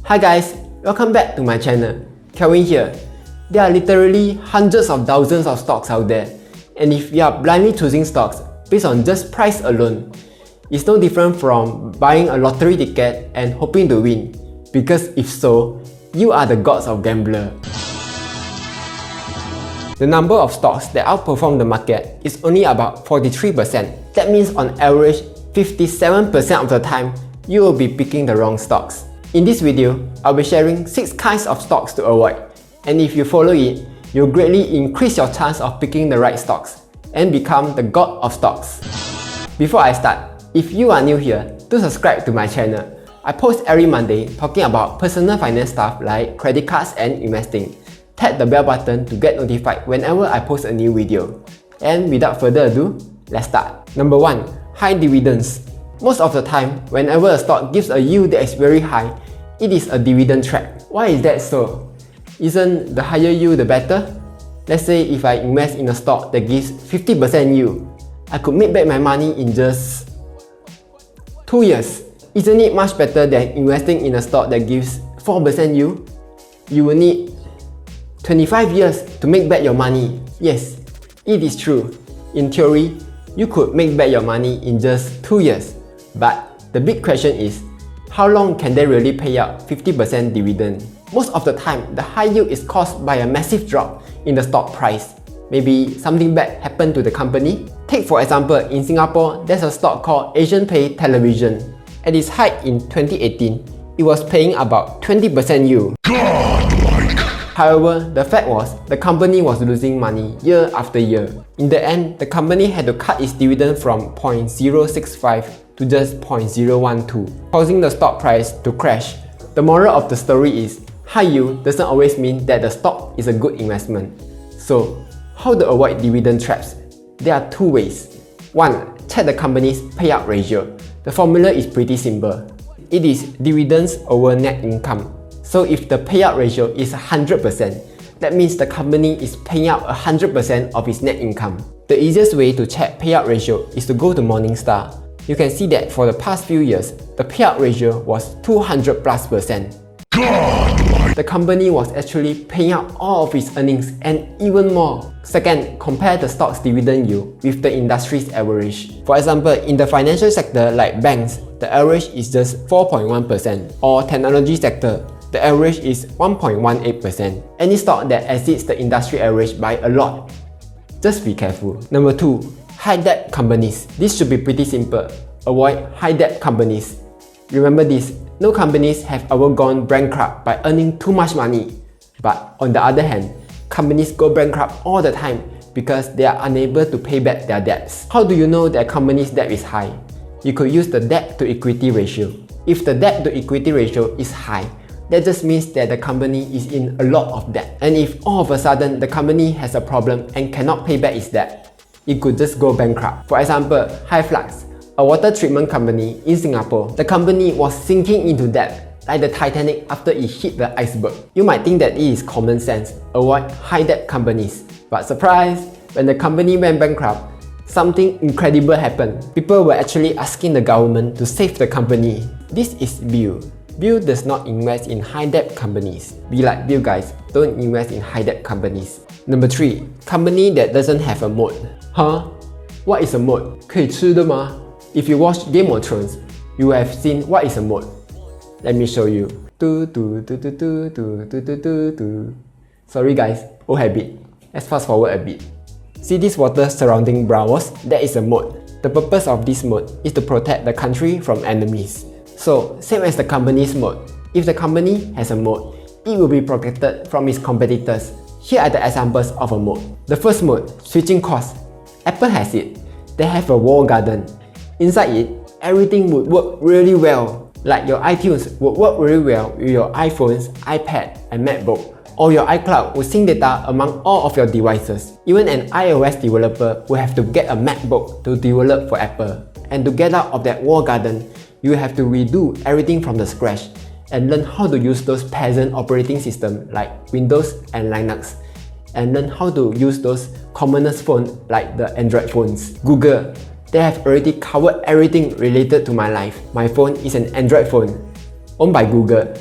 Hi guys, welcome back to my channel. Kelvin here. There are literally hundreds of thousands of stocks out there, and if you are blindly choosing stocks based on just price alone, it's no different from buying a lottery ticket and hoping to win, because if so, you are the gods of gambler. The number of stocks that outperform the market is only about 43%. That means on average, 57% of the time, you will be picking the wrong stocks. In this video, I'll be sharing 6 kinds of stocks to avoid, and if you follow it, you'll greatly increase your chance of picking the right stocks and become the god of stocks. Before I start, if you are new here, do subscribe to my channel. I post every Monday talking about personal finance stuff like credit cards and investing. Tap the bell button to get notified whenever I post a new video. And without further ado, let's start. Number 1. High dividends. Most of the time, whenever a stock gives a yield that is very high, it is a dividend trap. Why is that so? Isn't the higher yield the better? Let's say if I invest in a stock that gives 50% yield, I could make back my money in just 2 years. Isn't it much better than investing in a stock that gives 4% yield? You will need 25 years to make back your money. Yes, it is true. In theory, you could make back your money in just 2 years. But the big question is, how long can they really pay out 50% dividend? Most of the time, the high yield is caused by a massive drop in the stock price. Maybe something bad happened to the company. Take for example, in Singapore, there's a stock called AsianPay Television. At its height in 2018, it was paying about 20% yield. However, the fact was, the company was losing money year after year. In the end, the company had to cut its dividend from 0.065 to just 0.012, causing the stock price to crash. The moral of the story is, high yield doesn't always mean that the stock is a good investment. So, how to avoid dividend traps? There are 2 ways. 1. Check the company's payout ratio. The formula is pretty simple. It is dividends over net income. So if the payout ratio is 100%, that means the company is paying out 100% of its net income. The easiest way to check payout ratio is to go to Morningstar. You can see that for the past few years, the payout ratio was 200+%. The company was actually paying out all of its earnings and even more. Second, compare the stock's dividend yield with the industry's average. For example, in the financial sector like banks, the average is just 4.1%, or technology sector, the average is 1.18%. Any stock that exceeds the industry average by a lot, just be careful. Number 2. High debt companies. This should be pretty simple. Avoid high debt companies. Remember this, no companies have ever gone bankrupt by earning too much money. But on the other hand, companies go bankrupt all the time because they are unable to pay back their debts. How do you know that a company's debt is high? You could use the debt to equity ratio. If the debt to equity ratio is high, that just means that the company is in a lot of debt. And if all of a sudden the company has a problem and cannot pay back its debt, it could just go bankrupt. For example, Flux, a water treatment company in Singapore. The company was sinking into debt, like the Titanic after it hit the iceberg. You might think that it is common sense, avoid high debt companies. But surprise, when the company went bankrupt, something incredible happened. People were actually asking the government to save the company. This is Bill. Bill does not invest in high debt companies. Be like Bill guys, don't invest in high debt companies. Number 3. Company that doesn't have a moat. Huh? What is a moat? 可以吃的吗? If you watch Game of Thrones, you have seen what is a moat. Let me show you. Sorry guys, old habit. Let's fast forward a bit. See this water surrounding Bravos? That is a moat. The purpose of this moat is to protect the country from enemies. So, same as the company's moat. If the company has a moat, it will be protected from its competitors. Here are the examples of a moat. The first moat, switching costs. Apple has it. They have a walled garden. Inside it, everything would work really well. Like your iTunes would work really well with your iPhones, iPad, and MacBook. Or your iCloud would sync data among all of your devices. Even an iOS developer will have to get a MacBook to develop for Apple. And to get out of that walled garden, you have to redo everything from the scratch and learn how to use those peasant operating systems like Windows and Linux, and learn how to use those commonest phones like the Android phones. Google, they have already covered everything related to my life. My phone is an Android phone, owned by Google.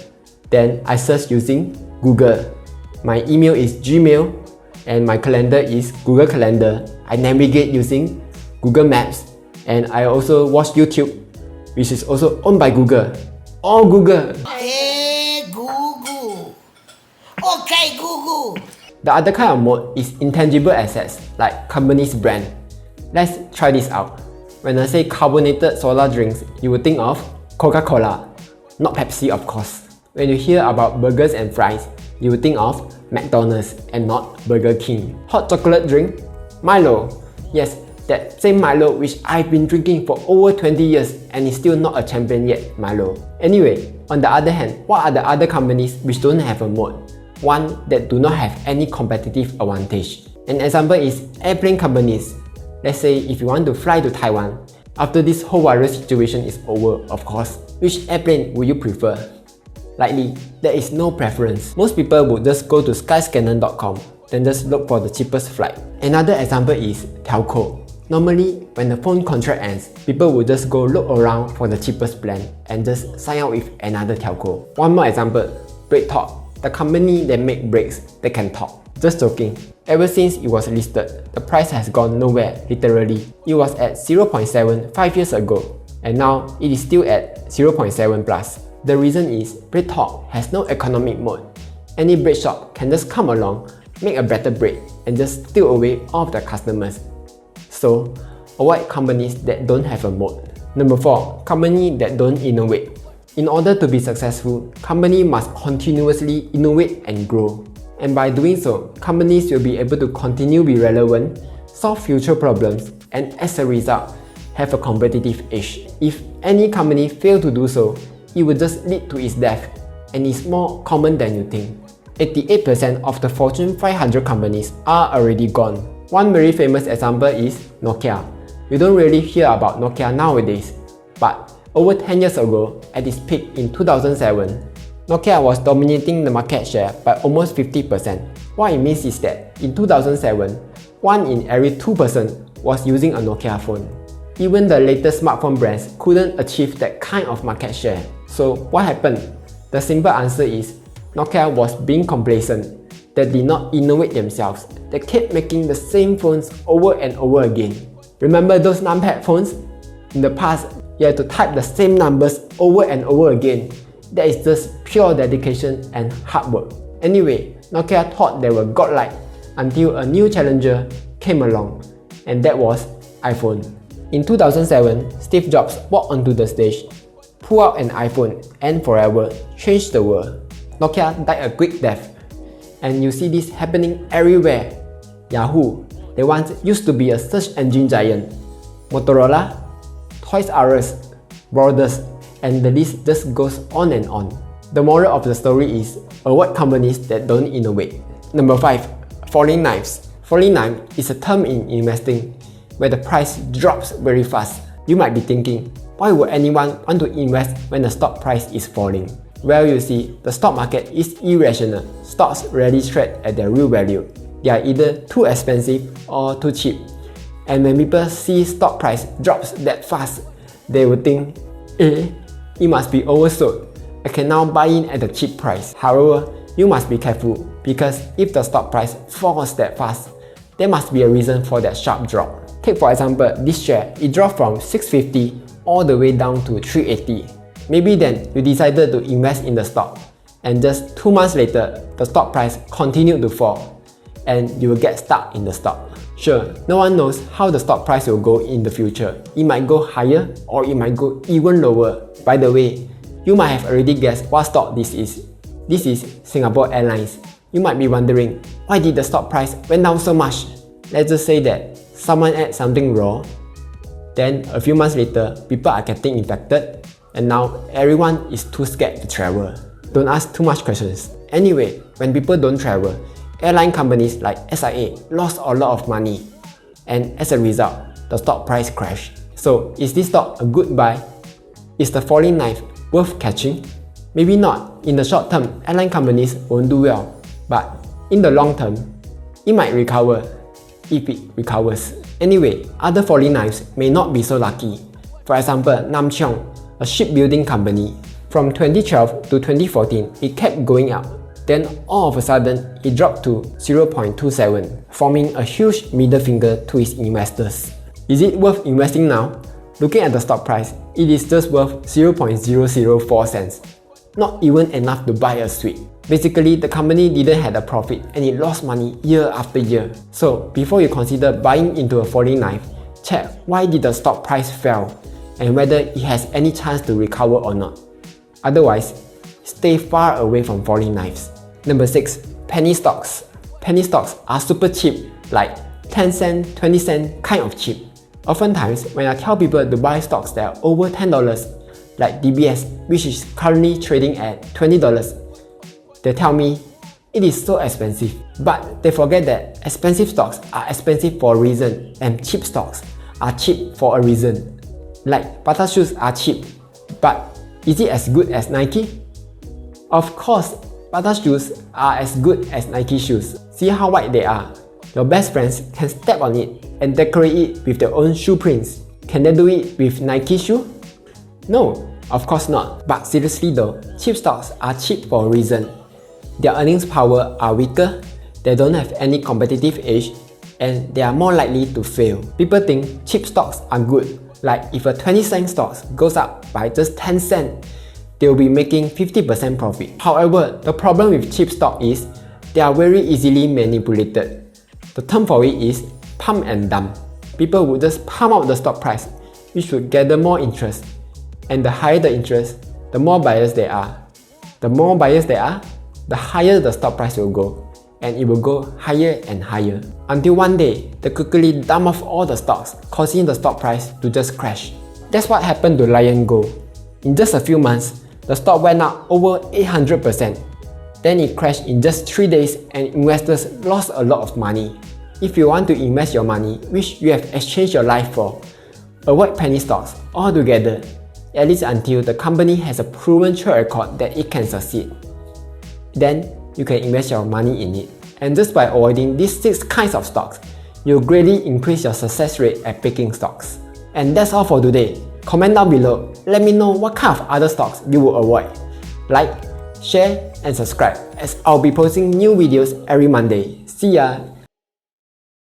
Then I search using Google. My email is Gmail and my calendar is Google Calendar. I navigate using Google Maps and I also watch YouTube, which is also owned by Google. All Google! Hey Google! Okay Google! The other kind of moat is intangible assets like company's brand. Let's try this out. When I say carbonated soda drinks, you will think of Coca-Cola, not Pepsi of course. When you hear about burgers and fries, you will think of McDonald's and not Burger King. Hot chocolate drink? Milo. Yes, that same Milo which I've been drinking for over 20 years and is still not a champion yet, Milo. Anyway, on the other hand, what are the other companies which don't have a moat? One that do not have any competitive advantage. An example is airplane companies. Let's say if you want to fly to Taiwan, after this whole virus situation is over, of course, which airplane would you prefer? Likely, there is no preference. Most people would just go to skyscanner.com, then just look for the cheapest flight. Another example is telco. Normally, when the phone contract ends, people would just go look around for the cheapest plan and just sign up with another telco. One more example, BreakTalk, the company that make brakes that can talk. Just joking. Ever since it was listed, the price has gone nowhere, literally. It was at 0.7 5 years ago, and now it is still at 0.7 plus. The reason is BreakTalk has no economic mode. Any brake shop can just come along, make a better brake, and just steal away all of the customers. So, avoid companies that don't have a mode. Number 4. Company that don't innovate. In order to be successful, company must continuously innovate and grow. And by doing so, companies will be able to continue be relevant, solve future problems, and as a result, have a competitive edge. If any company fail to do so, it will just lead to its death, and it's more common than you think. 88% of the Fortune 500 companies are already gone. One very famous example is Nokia. You don't really hear about Nokia nowadays, but over 10 years ago, at its peak in 2007, Nokia was dominating the market share by almost 50%. What it means is that in 2007, 1 in every 2 persons was using a Nokia phone. Even the latest smartphone brands couldn't achieve that kind of market share. So what happened? The simple answer is Nokia was being complacent. They did not innovate themselves. They kept making the same phones over and over again. Remember those numpad phones? In the past, you had to type the same numbers over and over again. That is just pure dedication and hard work. Anyway, Nokia thought they were godlike until a new challenger came along, and that was iPhone. In 2007, Steve Jobs walked onto the stage, pulled out an iPhone, and forever changed the world. Nokia died a quick death, and you see this happening everywhere. Yahoo, they once used to be a search engine giant. Motorola, Toys R Us, Borders, and the list just goes on and on. The moral of the story is avoid companies that don't innovate. Number 5. Falling knives. Falling knife is a term in investing where the price drops very fast. You might be thinking, why would anyone want to invest when the stock price is falling? Well, you see, the stock market is irrational. Stocks rarely trade at their real value. They are either too expensive or too cheap. And when people see stock price drops that fast, they will think, it must be oversold. I can now buy in at a cheap price. However, you must be careful because if the stock price falls that fast, there must be a reason for that sharp drop. Take for example, this share, it dropped from 650 all the way down to 380. Maybe then you decided to invest in the stock, and just 2 months later, the stock price continued to fall, and you will get stuck in the stock. Sure, no one knows how the stock price will go in the future. It might go higher or it might go even lower. By the way, you might have already guessed what stock this is. This is Singapore Airlines. You might be wondering, why did the stock price went down so much? Let's just say that someone ate something raw, then a few months later, people are getting infected, and now everyone is too scared to travel. Don't ask too much questions. Anyway, when people don't travel, airline companies like SIA lost a lot of money, and as a result, the stock price crashed. So is this stock a good buy? Is the falling knife worth catching? Maybe not. In the short term, airline companies won't do well, but in the long term, it might recover, if it recovers. Anyway, other falling knives may not be so lucky. For example, Nam Cheong, a shipbuilding company, From 2012 to 2014, it kept going up. Then all of a sudden, it dropped to 0.27, forming a huge middle finger to its investors. Is it worth investing now? Looking at the stock price, it is just worth 0.004 cents. Not even enough to buy a sweet. Basically, the company didn't have a profit and it lost money year after year. So before you consider buying into a falling knife, check why did the stock price fail and whether it has any chance to recover or not. Otherwise, stay far away from falling knives. Number 6. Penny stocks. Penny stocks are super cheap, like 10 cent, 20 cent kind of cheap. Oftentimes, when I tell people to buy stocks that are over $10, like DBS, which is currently trading at $20, they tell me it is so expensive. But they forget that expensive stocks are expensive for a reason and cheap stocks are cheap for a reason. Like Bata shoes are cheap, but is it as good as Nike? Of course, Bata shoes are as good as Nike shoes. See how white they are. Your best friends can step on it and decorate it with their own shoe prints. Can they do it with Nike shoe? No, of course not. But seriously though, cheap stocks are cheap for a reason. Their earnings power are weaker, they don't have any competitive edge, and they are more likely to fail. People think cheap stocks are good. Like if a 20 cent stock goes up by just 10 cents, they will be making 50% profit. However, the problem with cheap stock is they are very easily manipulated. The term for it is pump and dump. People would just pump up the stock price, which would gather more interest. And the higher the interest, the more buyers there are. The more buyers there are, the higher the stock price will go. And it will go higher and higher. Until one day, they quickly dump off all the stocks, causing the stock price to just crash. That's what happened to Lion Gold. In just a few months, the stock went up over 800%. Then it crashed in just 3 days and investors lost a lot of money. If you want to invest your money, which you have exchanged your life for, avoid penny stocks altogether, at least until the company has a proven track record that it can succeed. Then you can invest your money in it. And just by avoiding these 6 kinds of stocks, you'll greatly increase your success rate at picking stocks. And that's all for today. Comment down below, let me know what kind of other stocks you will avoid. Like, share and subscribe as I'll be posting new videos every Monday. See ya!